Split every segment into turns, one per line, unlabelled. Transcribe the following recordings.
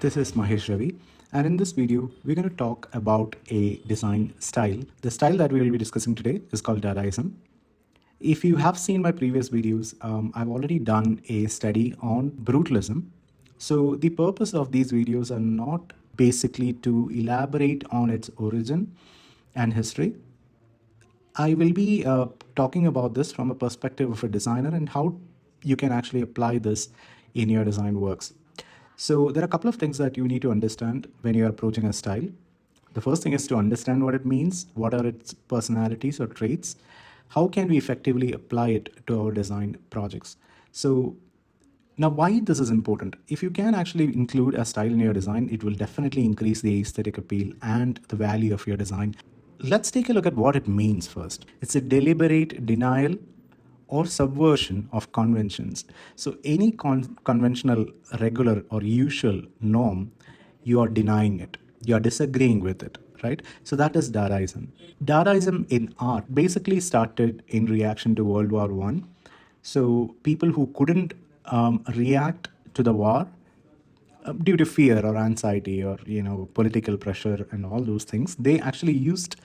This is Mahesh Ravi, and in this video, we're going to talk about a design style. The style that we will be discussing today is called Dadaism. If you have seen my previous videos, I've already done a study on brutalism. So the purpose of these videos are not basically to elaborate on its origin and history. I will be talking about this from a perspective of a designer and how you can actually apply this in your design works. So there are a couple of things that you need to understand when you're approaching a style. The first thing is to understand what it means, what are its personalities or traits, how can we effectively apply it to our design projects. So now, why this is important? If you can actually include a style in your design, it will definitely increase the aesthetic appeal and the value of your design. Let's take a look at what it means first. It's a deliberate denial or subversion of conventions. So, any conventional, regular, or usual norm, you are denying it, you are disagreeing with it, right? So, that is Dadaism. Dadaism in art basically started in reaction to World War One. So people who couldn't react to the war due to fear or anxiety or political pressure and all those things, they actually used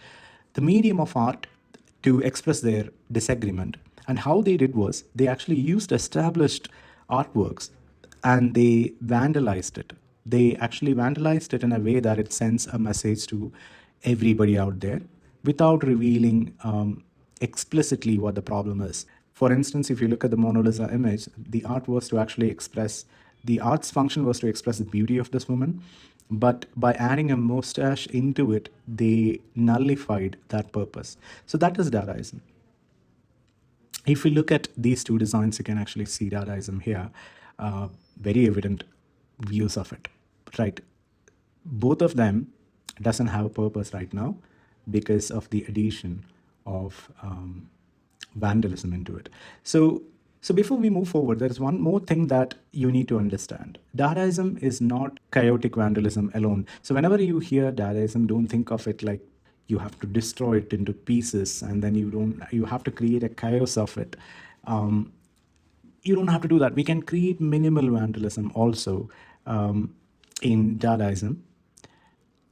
the medium of art to express their disagreement. And how they did was they actually used established artworks and they vandalized it. They actually vandalized it in a way that it sends a message to everybody out there without revealing explicitly what the problem is. For instance, if you look at the Mona Lisa image, the art was to actually express, the art's function was to express the beauty of this woman, but by adding a mustache into it, they nullified that purpose. So that is Dadaism. If we look at these two designs, you can actually see Dadaism here, very evident views of it, right? Both of them doesn't have a purpose right now because of the addition of vandalism into it. So before we move forward, there's one more thing that you need to understand. Dadaism is not chaotic vandalism alone. So whenever you hear Dadaism, don't think of it like you have to destroy it into pieces and then you have to create a chaos of it. You don't have to do that. We can create minimal vandalism also in Dadaism.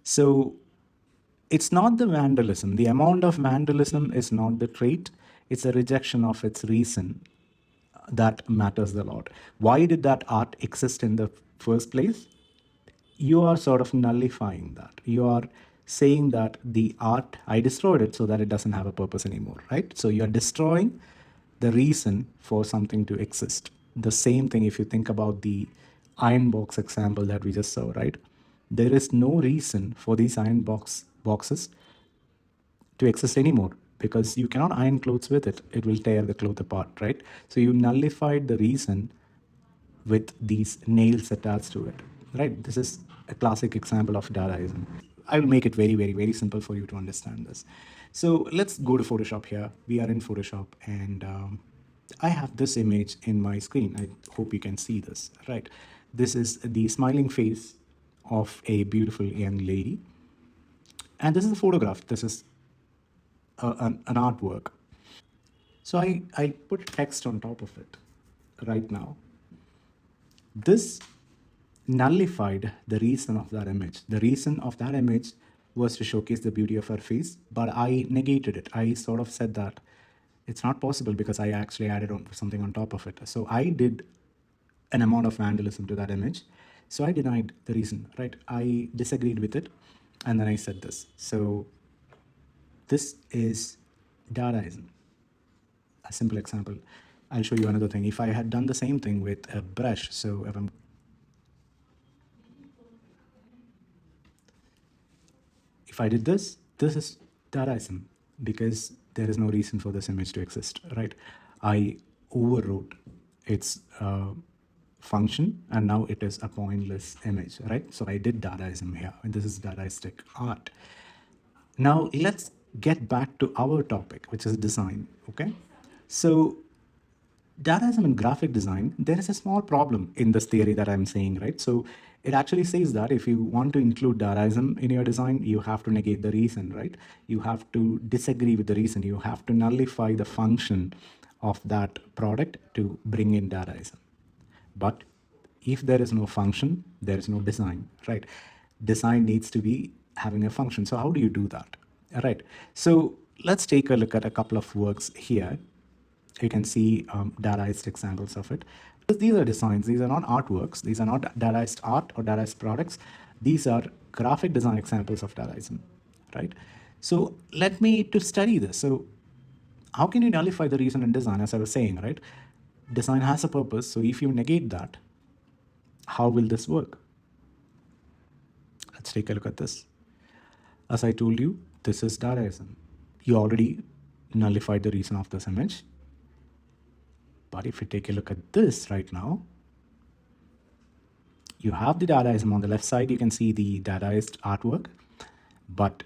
So it's not the vandalism. The amount of vandalism is not the trait. It's a rejection of its reason that matters a lot. Why did that art exist in the first place? You are sort of nullifying that. You are saying that the art, I destroyed it so that it doesn't have a purpose anymore, right? So you're destroying the reason for something to exist. The same thing if you think about the iron box example that we just saw, right? There is no reason for these iron boxes to exist anymore because you cannot iron clothes with it. It will tear the cloth apart, right? So you nullified the reason with these nails attached to it, right? This is a classic example of Dadaism. I will make it very, very, very simple for you to understand this. So let's go to Photoshop here. We are in Photoshop and I have this image in my screen. I hope you can see this, right? This is the smiling face of a beautiful young lady. And this is a photograph. This is an artwork. So I put text on top of it right now. This nullified the reason of that image. The reason of that image was to showcase the beauty of her face, but I negated it. I sort of said that it's not possible because I actually added on something on top of it. So I did an amount of vandalism to that image. So I denied the reason, right? I disagreed with it. And then I said this. So this is Dadaism. A simple example. I'll show you another thing. If I had done the same thing with a brush, so if I did this, this is Dadaism because there is no reason for this image to exist, right? I overwrote its function and now it is a pointless image, right? So I did Dadaism here and this is Dadaistic art. Now let's get back to our topic, which is design, okay? So Dadaism in graphic design, there is a small problem in this theory that I'm saying, right? So it actually says that if you want to include Dadaism in your design, you have to negate the reason, right? You have to disagree with the reason. You have to nullify the function of that product to bring in Dadaism. But if there is no function, there is no design, right? Design needs to be having a function. So how do you do that? All right. So let's take a look at a couple of works here. You can see Dadaist examples of it. These are designs. These are not artworks. These are not Dadaist art or Dadaist products. These are graphic design examples of Dadaism, right? So let me to study this. So how can you nullify the reason in design? As I was saying, right? Design has a purpose. So if you negate that, how will this work? Let's take a look at this. As I told you, this is Dadaism. You already nullified the reason of this image. But if you take a look at this right now, you have the Dadaism on the left side. You can see the Dadaist artwork. But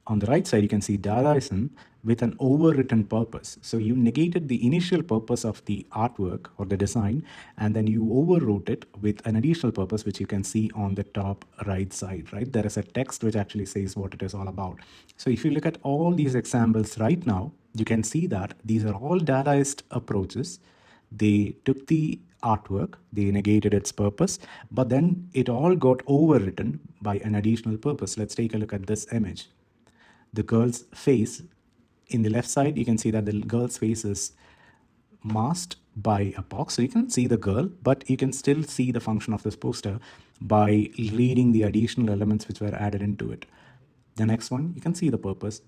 on the right side, you can see Dadaism with an overwritten purpose. So you negated the initial purpose of the artwork or the design, and then you overwrote it with an additional purpose, which you can see on the top right side, right? There is a text which actually says what it is all about. So if you look at all these examples right now, you can see that these are all Dadaist approaches. They took the artwork, they negated its purpose, but then it all got overwritten by an additional purpose. Let's take a look at this image. The girl's face, in the left side, you can see that the girl's face is masked by a box. So you can see the girl, but you can still see the function of this poster by reading the additional elements which were added into it. The next one, you can see the purpose.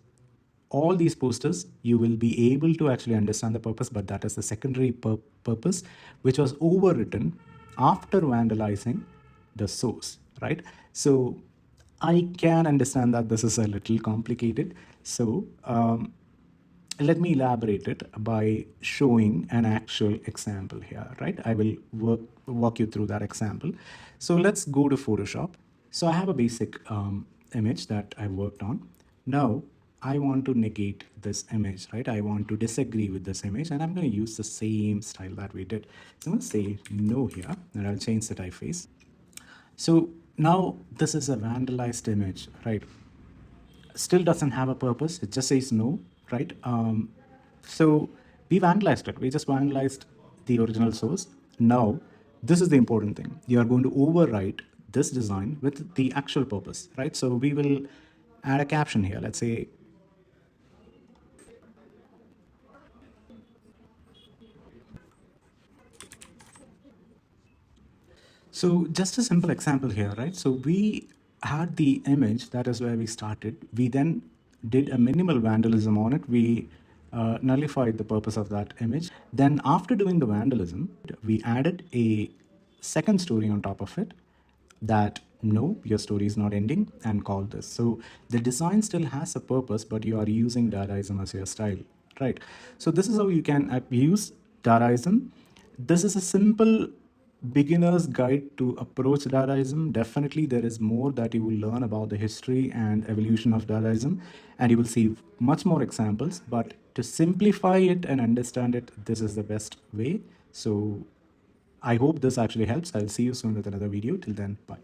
All these posters, you will be able to actually understand the purpose, but that is the secondary purpose, which was overwritten after vandalizing the source, right? So I can understand that this is a little complicated. So let me elaborate it by showing an actual example here, right? I will walk you through that example. So let's go to Photoshop. So I have a basic image that I worked on. Now I want to negate this image, right? I want to disagree with this image, and I'm going to use the same style that we did. So I'm going to say no here, and I'll change the typeface. So now this is a vandalized image, right? Still doesn't have a purpose. It just says no, right? So we vandalized it. We just vandalized the original source. Now, this is the important thing. You are going to overwrite this design with the actual purpose, right? So we will add a caption here. Let's say, so just a simple example here, right? So we had the image, that is where we started. We then did a minimal vandalism on it. We nullified the purpose of that image. Then after doing the vandalism, we added a second story on top of it that no, your story is not ending, and call this. So the design still has a purpose, but you are using Dadaism as your style, right? So this is how you can use Dadaism. This is a simple beginner's guide to approach Dadaism. Definitely there is more that you will learn about the history and evolution of Dadaism, and you will see much more examples, but to simplify it and understand it, this is the best way. So I hope this actually helps. I'll see you soon with another video. Till then, bye.